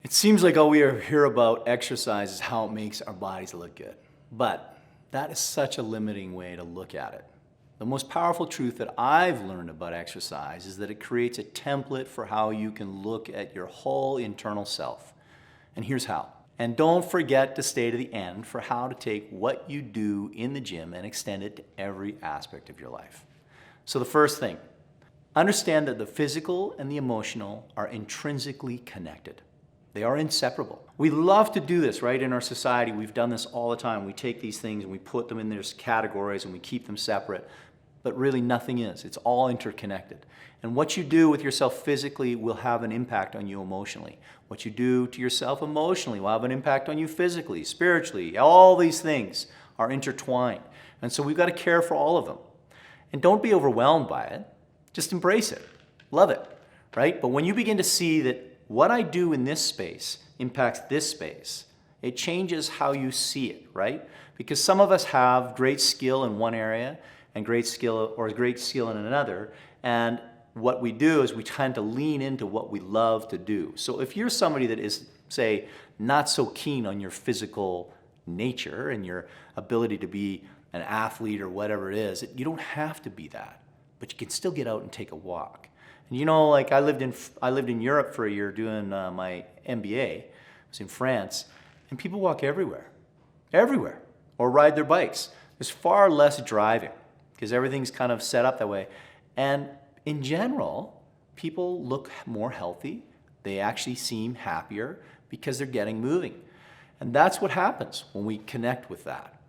It seems like all we hear about exercise is how it makes our bodies look good. But that is such a limiting way to look at it. The most powerful truth that I've learned about exercise is that it creates a template for how you can look at your whole internal self. And here's how. And don't forget to stay to the end for how to take what you do in the gym and extend it to every aspect of your life. So the first thing, understand that the physical and the emotional are intrinsically connected. They are inseparable. We love to do this, right? In our society, we've done this all the time. We take these things and we put them in these categories and we keep them separate. But really nothing is. It's all interconnected. And what you do with yourself physically will have an impact on you emotionally. What you do to yourself emotionally will have an impact on you physically, spiritually. All these things are intertwined. And so we've got to care for all of them. And don't be overwhelmed by it. Just embrace it. Love it, right? But when you begin to see that what I do in this space impacts this space, it changes how you see it, right? Because some of us have great skill in one area and great skill in another, and what we do is we tend to lean into what we love to do. So if you're somebody that is, say, not so keen on your physical nature and your ability to be an athlete or whatever it is, you don't have to be that, but you can still get out and take a walk. And you know, like I lived in Europe for a year doing my MBA. I was in France, and people walk everywhere, or ride their bikes. There's far less driving because everything's kind of set up that way. And in general, people look more healthy. They actually seem happier because they're getting moving. And that's what happens when we connect with that.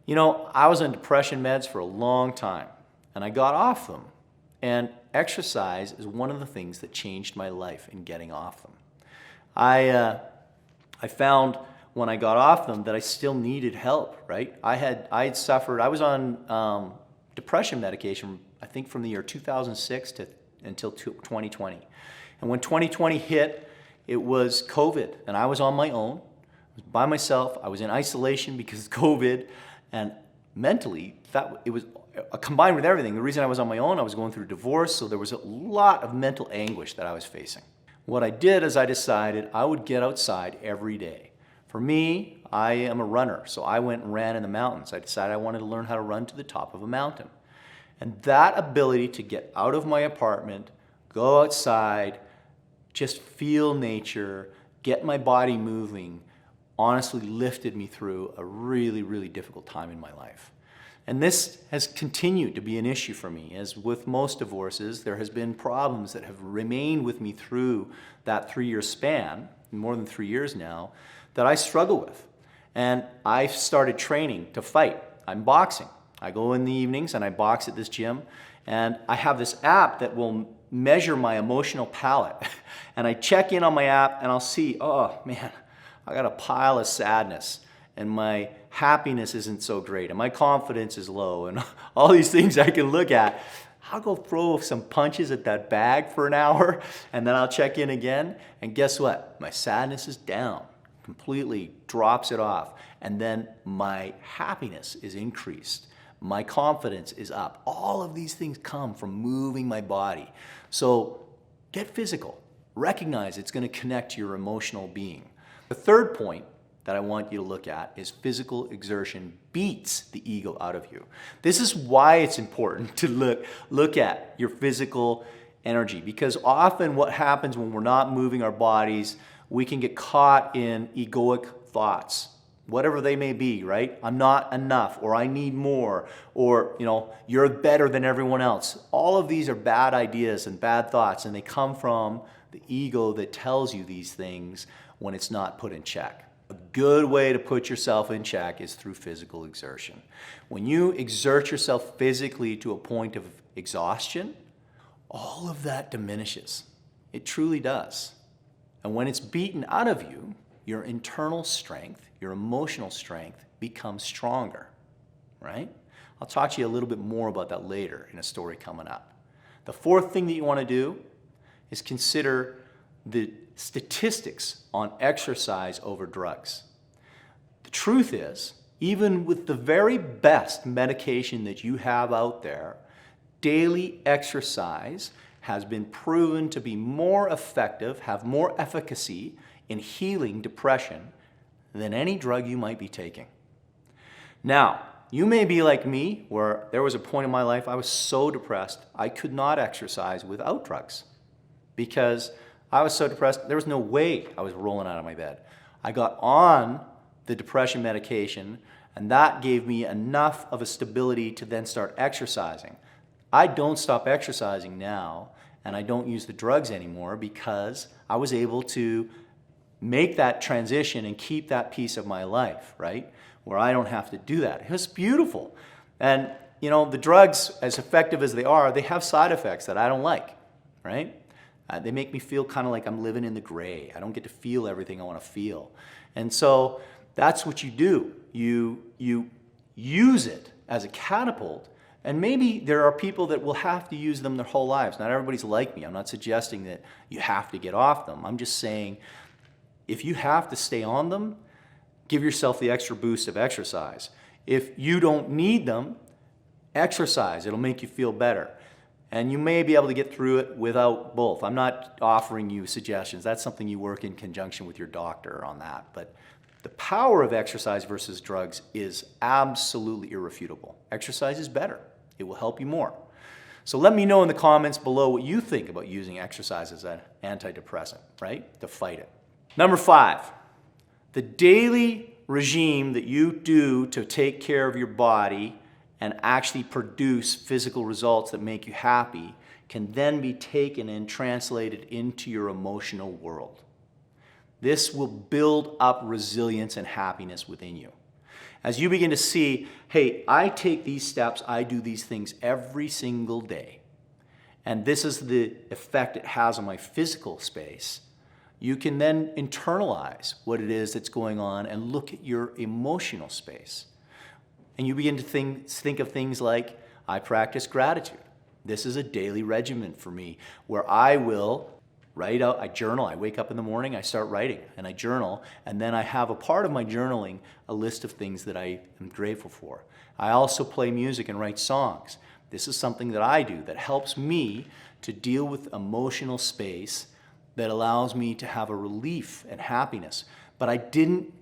You know, I was on depression meds for a long time, and I got off them. And exercise is one of the things that changed my life in getting off them. I found when I got off them that I still needed help, right? I had suffered, I was on depression medication, I think from the year 2006 until 2020. And when 2020 hit, it was COVID, and I was on my own. I was by myself. I was in isolation because of COVID, and mentally, it was combined with everything. The reason I was on my own, I was going through a divorce, so there was a lot of mental anguish that I was facing. What I did is I decided I would get outside every day. For me, I am a runner, so I went and ran in the mountains. I decided I wanted to learn how to run to the top of a mountain. And that ability to get out of my apartment, go outside, just feel nature, get my body moving, honestly lifted me through a really, really difficult time in my life. And this has continued to be an issue for me. As with most divorces, there has been problems that have remained with me through that 3-year span, more than 3 years now, that I struggle with. And I've started training to fight. I'm boxing. I go in the evenings and I box at this gym, and I have this app that will measure my emotional palette. And I check in on my app and I'll see, oh man, I got a pile of sadness, and my happiness isn't so great, and my confidence is low, and all these things I can look at. I'll go throw some punches at that bag for an hour, and then I'll check in again, and guess what? My sadness is down, completely drops it off, and then my happiness is increased. My confidence is up. All of these things come from moving my body. So get physical. Recognize it's going to connect to your emotional being. The third point that I want you to look at is physical exertion beats the ego out of you. This is why it's important to look at your physical energy, because often what happens when we're not moving our bodies, we can get caught in egoic thoughts, whatever they may be, right? I'm not enough, or I need more, or you're better than everyone else. All of these are bad ideas and bad thoughts, and they come from the ego that tells you these things when it's not put in check. A good way to put yourself in check is through physical exertion. When you exert yourself physically to a point of exhaustion, all of that diminishes. It truly does. And when it's beaten out of you, your internal strength, your emotional strength becomes stronger, right? I'll talk to you a little bit more about that later in a story coming up. The fourth thing that you want to do is consider the statistics on exercise over drugs. The truth is, even with the very best medication that you have out there, daily exercise has been proven to be more effective, have more efficacy in healing depression than any drug you might be taking. Now, you may be like me, where there was a point in my life I was so depressed I could not exercise without drugs because I was so depressed there was no way I was rolling out of my bed. I got on the depression medication, and that gave me enough of a stability to then start exercising. I don't stop exercising now, and I don't use the drugs anymore because I was able to make that transition and keep that piece of my life, right? Where I don't have to do that. It was beautiful. And you know, the drugs, as effective as they are, they have side effects that I don't like, right? They make me feel kind of like I'm living in the gray. I don't get to feel everything I want to feel. And so that's what you do. You use it as a catapult. And maybe there are people that will have to use them their whole lives. Not everybody's like me. I'm not suggesting that you have to get off them. I'm just saying if you have to stay on them, give yourself the extra boost of exercise. If you don't need them, exercise. It'll make you feel better. And you may be able to get through it without both. I'm not offering you suggestions. That's something you work in conjunction with your doctor on that. But the power of exercise versus drugs is absolutely irrefutable. Exercise is better. It will help you more. So let me know in the comments below what you think about using exercise as an antidepressant, right? To fight it. Number 5, the daily regime that you do to take care of your body and actually produce physical results that make you happy can then be taken and translated into your emotional world. This will build up resilience and happiness within you. As you begin to see, hey, I take these steps, I do these things every single day, and this is the effect it has on my physical space, you can then internalize what it is that's going on and look at your emotional space. And you begin to think of things like, I practice gratitude. This is a daily regimen for me where I will write out, I journal. I wake up in the morning, I start writing, and I journal, and then I have a part of my journaling, a list of things that I am grateful for. I also play music and write songs. This is something that I do that helps me to deal with emotional space that allows me to have a relief and happiness. But I didn't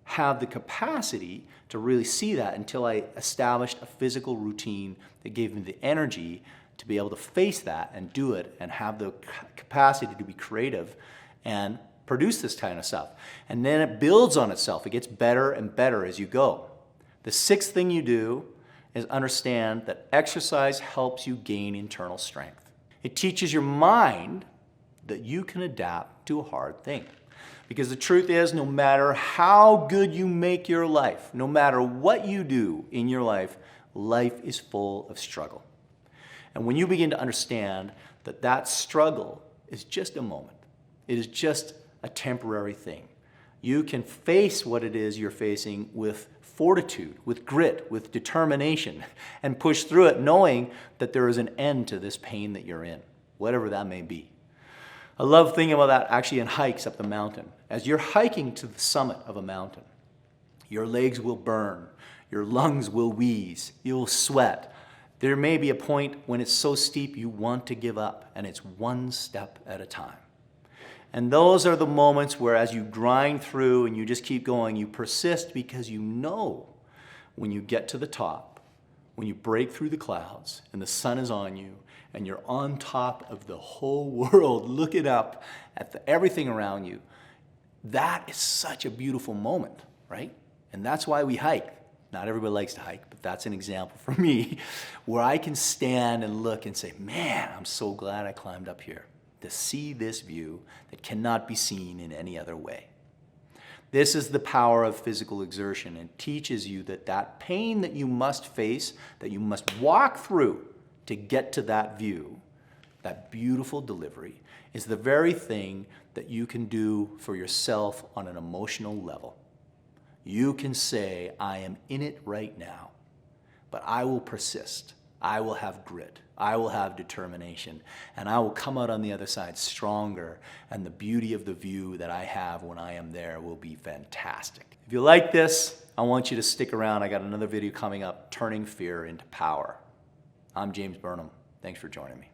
have the capacity to really see that until I established a physical routine that gave me the energy to be able to face that and do it and have the capacity to be creative and produce this kind of stuff. And then it builds on itself. It gets better and better as you go. The 6th thing you do is understand that exercise helps you gain internal strength. It teaches your mind that you can adapt to a hard thing. Because the truth is, no matter how good you make your life, no matter what you do in your life, life is full of struggle. And when you begin to understand that that struggle is just a moment, it is just a temporary thing, you can face what it is you're facing with fortitude, with grit, with determination, and push through it knowing that there is an end to this pain that you're in, whatever that may be. I love thinking about that actually in hikes up the mountain. As you're hiking to the summit of a mountain, your legs will burn, your lungs will wheeze, you'll sweat. There may be a point when it's so steep you want to give up, and it's one step at a time. And those are the moments where as you grind through and you just keep going, you persist because you know when you get to the top, when you break through the clouds and the sun is on you, and you're on top of the whole world looking up at everything around you, that is such a beautiful moment, right? And that's why we hike. Not everybody likes to hike, but that's an example for me where I can stand and look and say, man, I'm so glad I climbed up here to see this view that cannot be seen in any other way. This is the power of physical exertion. It teaches you that that pain that you must face, that you must walk through to get to that view, that beautiful delivery, is the very thing that you can do for yourself on an emotional level. You can say, I am in it right now, but I will persist. I will have grit. I will have determination, and I will come out on the other side stronger, and the beauty of the view that I have when I am there will be fantastic. If you like this, I want you to stick around. I got another video coming up, Turning Fear into Power. I'm James Burnham. Thanks for joining me.